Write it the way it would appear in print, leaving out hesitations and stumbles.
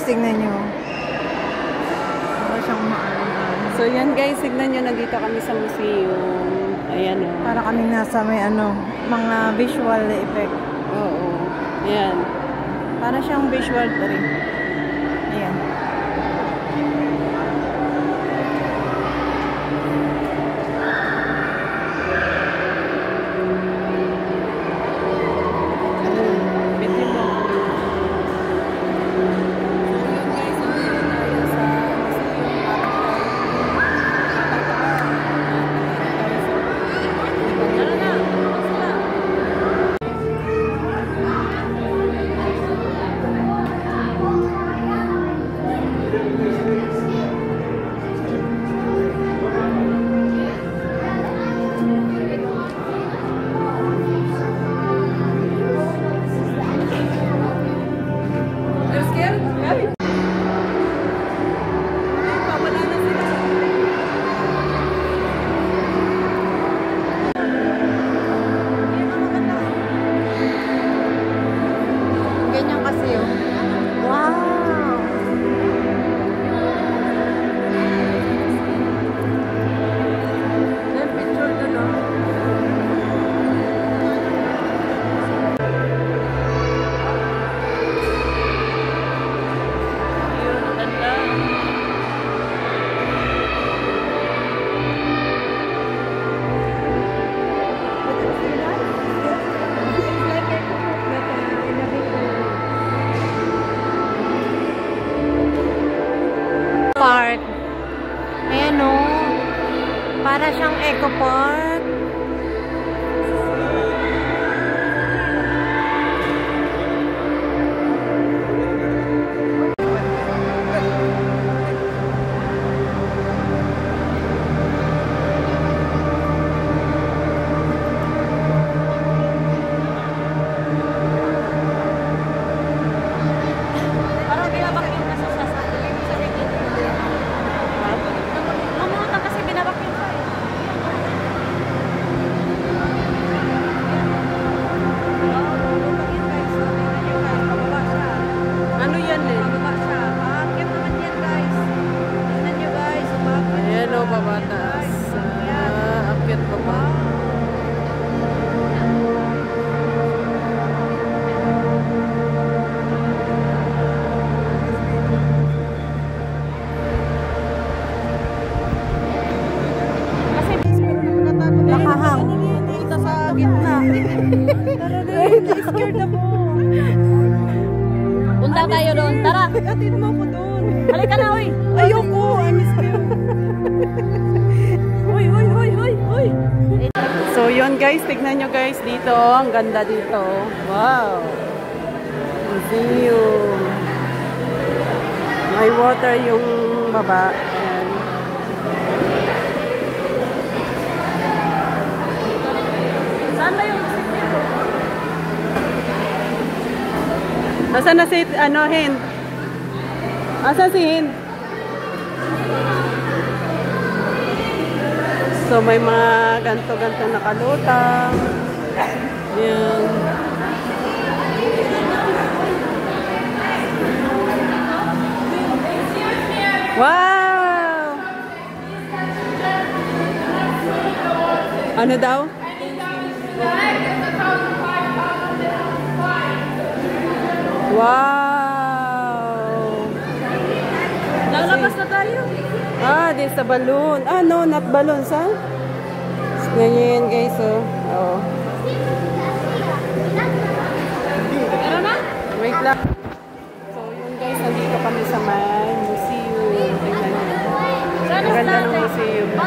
guys, tignan nyo. Para siyang So yan guys, tignan nyo, nandito kami sa museum. Ayan o. para kaming nasa may ano, mga visual effect. Oo. Ayan. Para siyang visual tree. Ayan. Park. Ayan o. Para siyang eco park. Babatas. Akyat pa ba? Nakahang. Punta sa gitna. Scared ako. Punta tayo doon. Tara. Atid mo ko doon. Halika na, oy. Ayoko. I'm scared. Uy, uy, uy, uy, uy. So yun guys, tignan nyo guys dito. Ang ganda dito. Wow. Museum. May water yung baba. Ayan. Saan ba yung exit dito? Nasaan na si, Hind? Asan si Hind? So may mga ganto-ganto nakalutang. Ayan. Wow! Ano daw? Wow! Lalabas na tayo. Di sa balloon. No, not balloons, ha? Ganyan guys, oh. Oh. Pero na? Wait lang. So, yun guys, nandito kami sa may museum. Tingnan nyo. Ang ganda ng museum, no?